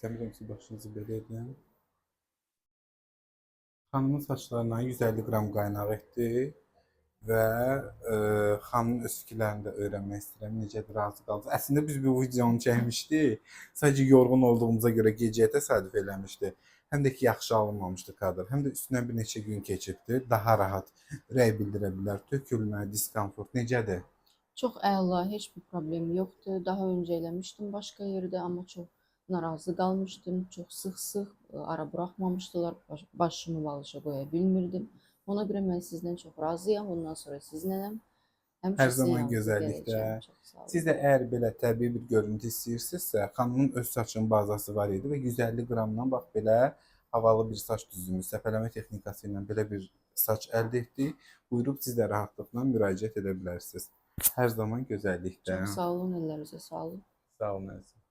İstəmirəm ki, başınızı belə edin. Xanımın saçlarına 150 qram qaynaq etdi və xanımın öz fikirlərini də öyrənmək istəyirəm. Necədir, razı qaldınız? Əslində biz bu videonu çəkmişdik. Sadəcə yorğun olduğumuza görə gecəyə təsadüf eləmişdi. Həm də ki, yaxşı alınmamışdı kadr. Həm də üstündən bir neçə gün keçibdi. Daha rahat rəy bildirə bilər. Tökülmə, diskomfort necədir? Çox əla, heç bir problem yoxdur. Daha öncə eləmişdim başqa yerdə, amma çox narazı qalmışdım. Çox sıx-sıx ara buraxmamışdılar. Başımı balışa qoya bilmirdim. Ona görə mən sizdən çox razıyam. Bundan sonra sizinləyəm. Həmişə Hər sizin zaman yanınıza gözəllikdə. gələcəm. Çox sağ olun. Siz də əgər belə təbii bir görüntü istəyirsinizsə, xanımın öz saçının bazası var idi və 150 qramdan bax belə havalı bir saç düzümü, səpələmə texnikası ilə belə bir saç əldə etdik. Buyurub siz də rahatlıqla müraciət edə bilərsiniz. Hər zaman gözəllikdə. Çox sağ olun, əllərinizə sağlıq. Sağ olun əzizim.